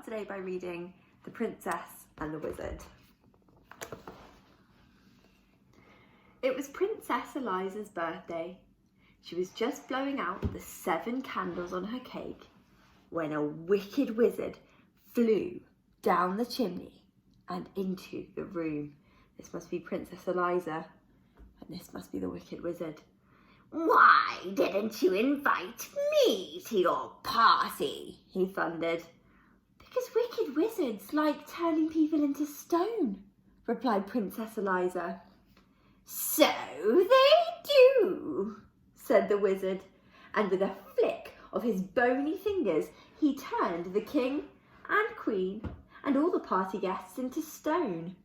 today by reading The Princess and the Wizard. It was Princess Eliza's birthday. She was just blowing out the 7 candles on her cake when a wicked wizard flew down the chimney and into the room. This must be Princess Eliza, and this must be the wicked wizard. "Why didn't you invite me to your party?" he thundered. "Because wicked wizards like turning people into stone," replied Princess Eliza. "So they do," said the wizard, and with a flick of his bony fingers, he turned the king and queen and all the party guests into stone.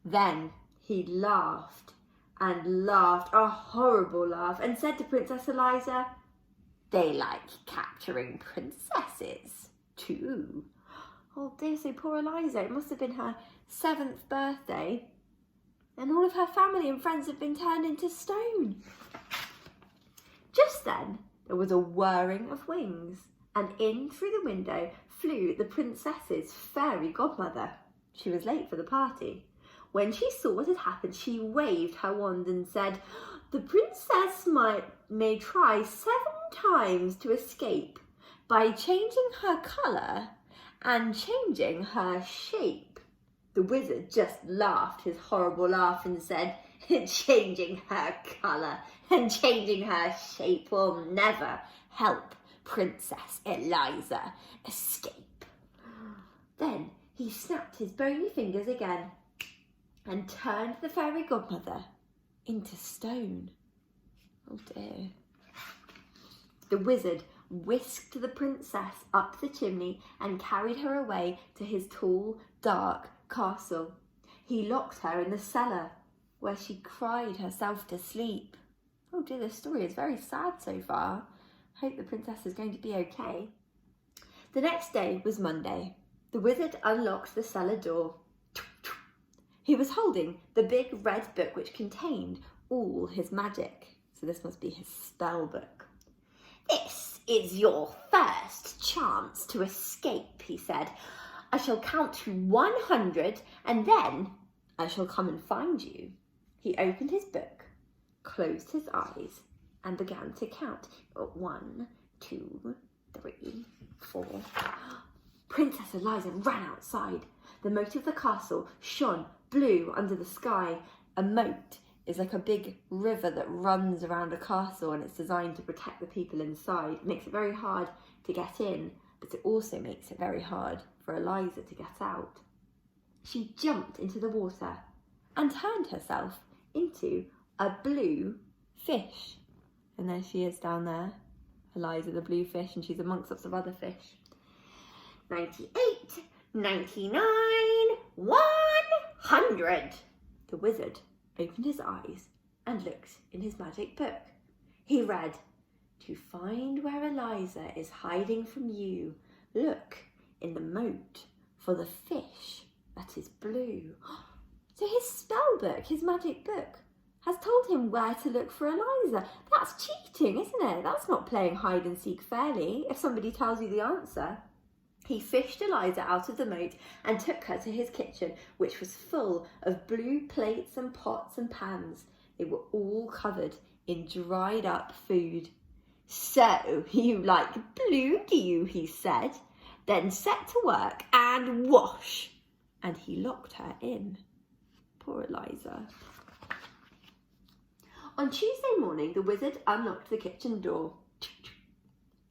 Then he laughed and laughed, a horrible laugh, and said to Princess Eliza, "They like capturing princesses too." Oh dear, so poor Eliza, it must have been her 7th birthday, and all of her family and friends have been turned into stone. Just then, there was a whirring of wings, and in through the window flew the princess's fairy godmother. She was late for the party. When she saw what had happened, she waved her wand and said, "The princess may try 7 times to escape by changing her colour and changing her shape." The wizard just laughed his horrible laugh and said, "Changing her colour and changing her shape will never help Princess Eliza escape." Then he snapped his bony fingers again and turned the fairy godmother into stone. Oh dear. The wizard whisked the princess up the chimney and carried her away to his tall, dark castle. He locked her in the cellar, where she cried herself to sleep. Oh dear, this story is very sad so far. I hope the princess is going to be okay. The next day was Monday. The wizard unlocked the cellar door. He was holding the big red book which contained all his magic. So this must be his spell book. "This is your first chance to escape," he said. "I shall count to 100 and then I shall come and find you." He opened his book, closed his eyes, and began to count. 1, 2, 3, 4. Princess Eliza ran outside. The moat of the castle shone blue under the sky. A moat is like a big river that runs around a castle, and it's designed to protect the people inside. It makes it very hard to get in, but it also makes it very hard for Eliza to get out. She jumped into the water and turned herself into a blue fish. And there she is down there, Eliza the blue fish, and she's amongst lots of other fish. 98, 99, 100. The wizard opened his eyes and looked in his magic book. He read, "To find where Eliza is hiding from you, look in the moat for the fish that is blue." So his spell book, his magic book, has told him where to look for Eliza. That's cheating, isn't it? That's not playing hide and seek fairly if somebody tells you the answer. He fished Eliza out of the moat and took her to his kitchen, which was full of blue plates and pots and pans. They were all covered in dried up food. "So you like blue, do you?" he said. "Then set to work and wash." And he locked her in. Poor Eliza. On Tuesday morning, the wizard unlocked the kitchen door.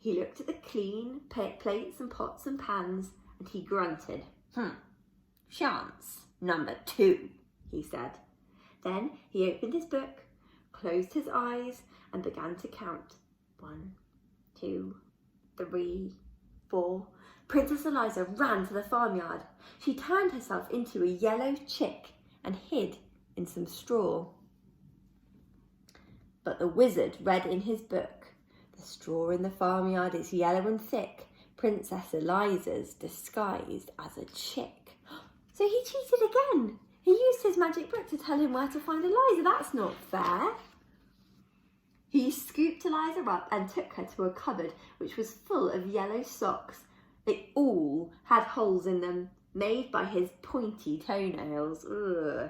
He looked at the clean plates and pots and pans, and he grunted. "Chance number 2, he said. Then he opened his book, closed his eyes, and began to count. 1, 2, 3, 4. Princess Eliza ran to the farmyard. She turned herself into a yellow chick and hid in some straw. But the wizard read in his book, "The straw in the farmyard is yellow and thick. Princess Eliza's disguised as a chick." So he cheated again. He used his magic book to tell him where to find Eliza. That's not fair. He scooped Eliza up and took her to a cupboard which was full of yellow socks. They all had holes in them, made by his pointy toenails. Ugh.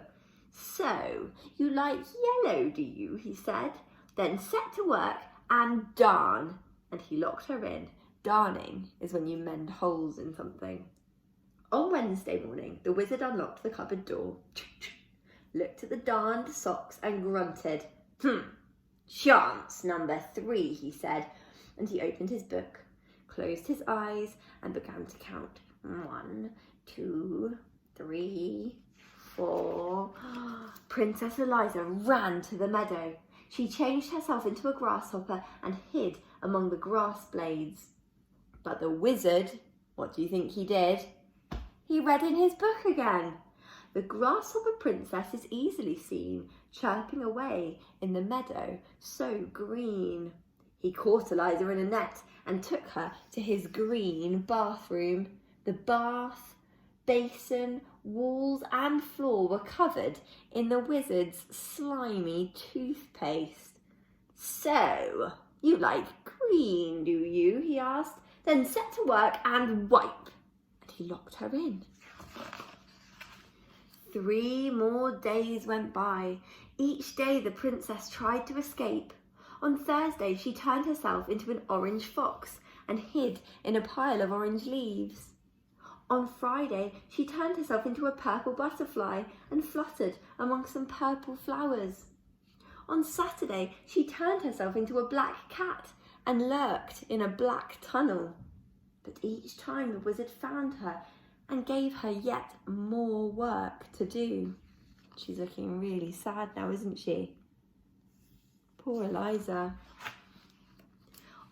"So, you like yellow, do you?" he said. "Then set to work and darn." And he locked her in. Darning is when you mend holes in something. On Wednesday morning, the wizard unlocked the cupboard door, looked at the darned socks and grunted. "Chance number 3, he said, and he opened his book, closed his eyes and began to count. 1, 2, 3, 4. Princess Eliza ran to the meadow. She changed herself into a grasshopper and hid among the grass blades. But the wizard, what do you think he did? He read in his book again. The grasshopper princess is easily seen, chirping away in the meadow, so green. He caught Eliza in a net and took her to his green bathroom. The bath, basin, walls and floor were covered in the wizard's slimy toothpaste. "So, you like green, do you?" he asked. "Then set to work and wipe." And he locked her in. 3 more days went by. Each day the princess tried to escape. On Thursday she turned herself into an orange fox and hid in a pile of orange leaves. On Friday she turned herself into a purple butterfly and fluttered among some purple flowers. On Saturday she turned herself into a black cat and lurked in a black tunnel. But each time the wizard found her and gave her yet more work to do. She's looking really sad now, isn't she? Poor Eliza.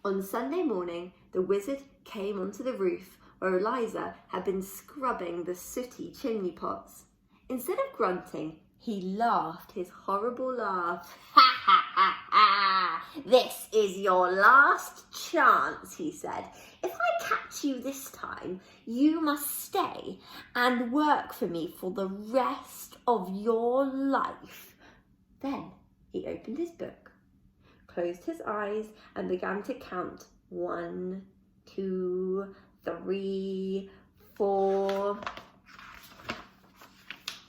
On Sunday morning, the wizard came onto the roof where Eliza had been scrubbing the sooty chimney pots. Instead of grunting, he laughed his horrible laugh. "Ha ha ha ha! This is your last chance," he said. "If I catch you this time, you must stay and work for me for the rest of your life." Then he opened his book, closed his eyes and began to count. 1, 2, 3, 4.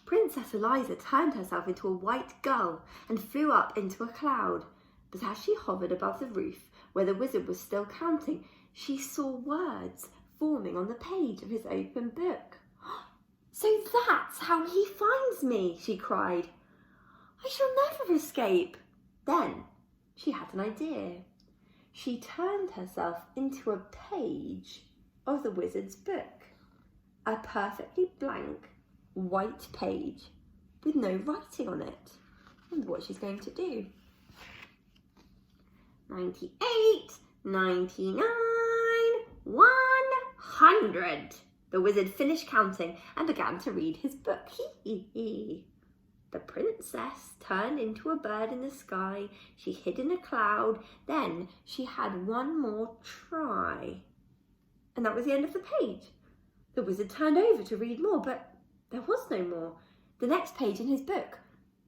Princess Eliza turned herself into a white gull and flew up into a cloud. But as she hovered above the roof, where the wizard was still counting, she saw words forming on the page of his open book. "So that's how he finds me," she cried. "I shall never escape." Then she had an idea. She turned herself into a page of the wizard's book, a perfectly blank white page with no writing on it. I wonder what she's going to do. 98, 99, 100. The wizard finished counting and began to read his book. The princess turned into a bird in the sky. She hid in a cloud. Then she had one more try. And that was the end of the page. The wizard turned over to read more, but there was no more. The next page in his book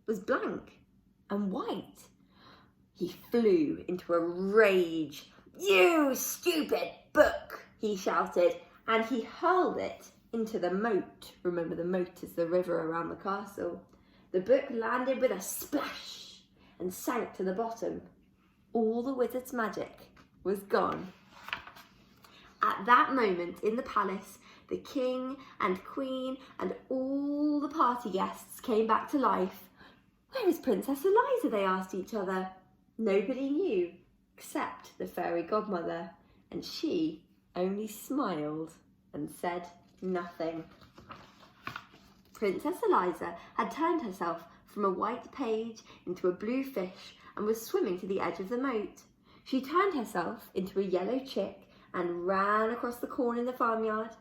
was blank and white. He flew into a rage. "You stupid book," he shouted, and he hurled it into the moat. Remember, the moat is the river around the castle. The book landed with a splash and sank to the bottom. All the wizard's magic was gone. At that moment in the palace, the king and queen and all the party guests came back to life. "Where is Princess Eliza?" they asked each other. Nobody knew except the Fairy Godmother, and she only smiled and said nothing. Princess Eliza had turned herself from a white page into a blue fish and was swimming to the edge of the moat. She turned herself into a yellow chick and ran across the corn in the farmyard.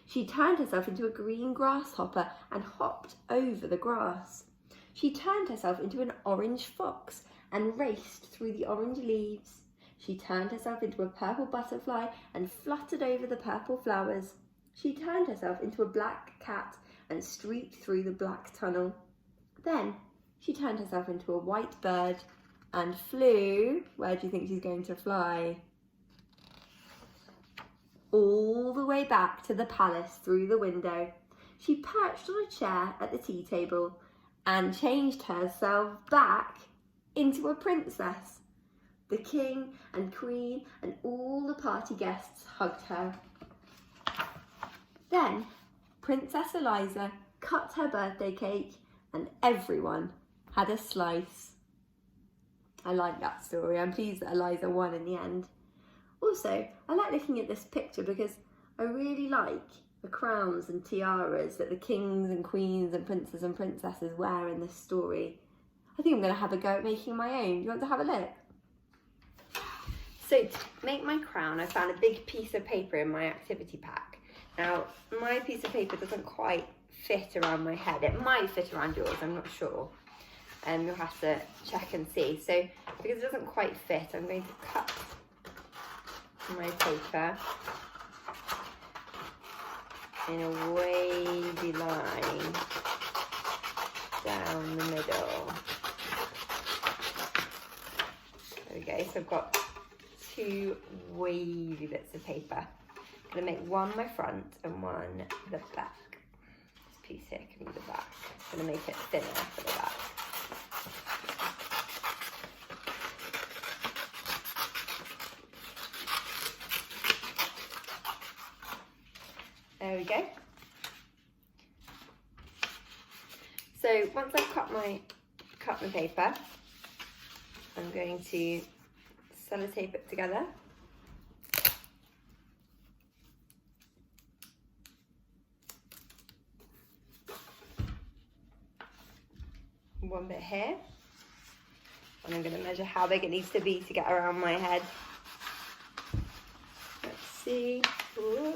She turned herself into a green grasshopper and hopped over the grass. She turned herself into an orange fox and raced through the orange leaves. She turned herself into a purple butterfly and fluttered over the purple flowers. She turned herself into a black cat and streaked through the black tunnel. Then she turned herself into a white bird and flew. Where do you think she's going to fly? all the way back to the palace through the window. She perched on a chair at the tea table and changed herself back into a princess. The king and queen and all the party guests hugged her. Then Princess Eliza cut her birthday cake and everyone had a slice. I like that story. I'm pleased that Eliza won in the end. Also, I like looking at this picture because I really like the crowns and tiaras that the kings and queens and princes and princesses wear in this story. I think I'm going to have a go at making my own. Do you want to have a look? So to make my crown, I found a big piece of paper in my activity pack. Now, my piece of paper doesn't quite fit around my head. It might fit around yours, I'm not sure. You'll have to check and see. So because it doesn't quite fit, I'm going to cut my paper in a wavy line down the middle. There we go. So I've got two wavy bits of paper. I'm going to make one my front and one the back. This piece here can be the back. I'm going to make it thinner for the back. There we go. So once I've cut my paper, I'm going to sellotape it together. One bit here, and I'm going to measure how big it needs to be to get around my head. Let's see. Ooh.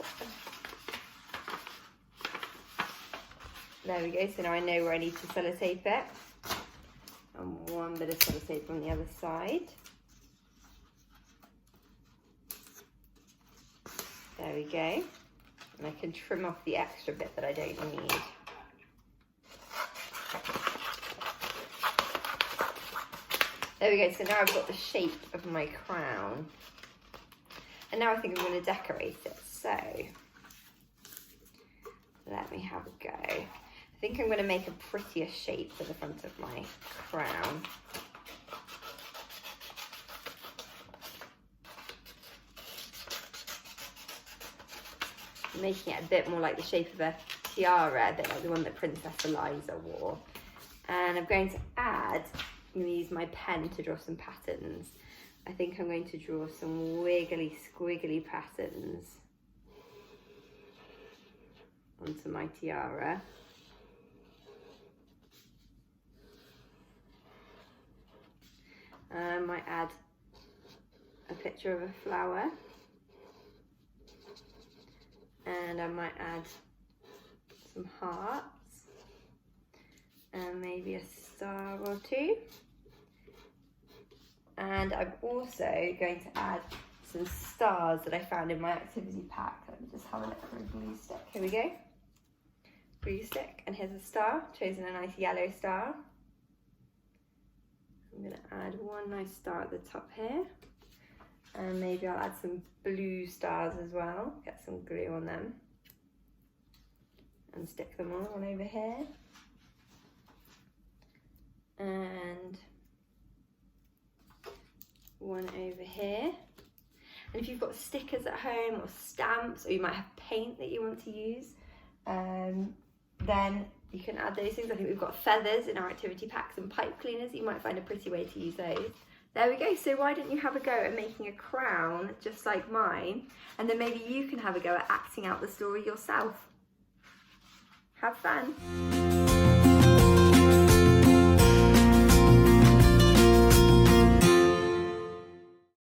There we go, so now I know where I need to sellotape it. And one bit of sellotape on the other side. There we go. And I can trim off the extra bit that I don't need. There we go, so now I've got the shape of my crown. And now I think I'm going to decorate it, so let me have a go. I think I'm going to make a prettier shape for the front of my crown. I'm making it a bit more like the shape of a tiara, a bit like the one that Princess Eliza wore. And I'm going to use my pen to draw some patterns. I think I'm going to draw some wiggly, squiggly patterns onto my tiara. I might add a picture of a flower, and I might add some hearts and maybe a star or two. And I'm also going to add some stars that I found in my activity pack. Let me just have a look for a glue stick. Here we go. Glue stick, and here's a star. Chosen a nice yellow star. I'm going to add one nice star at the top here. And maybe I'll add some blue stars as well. Get some glue on them. And stick them all on over here. And one over here. And if you've got stickers at home or stamps, or you might have paint that you want to use, then you can add those things. I think we've got feathers in our activity packs and pipe cleaners. You might find a pretty way to use those. There we go. So why don't you have a go at making a crown just like mine, and then maybe you can have a go at acting out the story yourself. Have fun.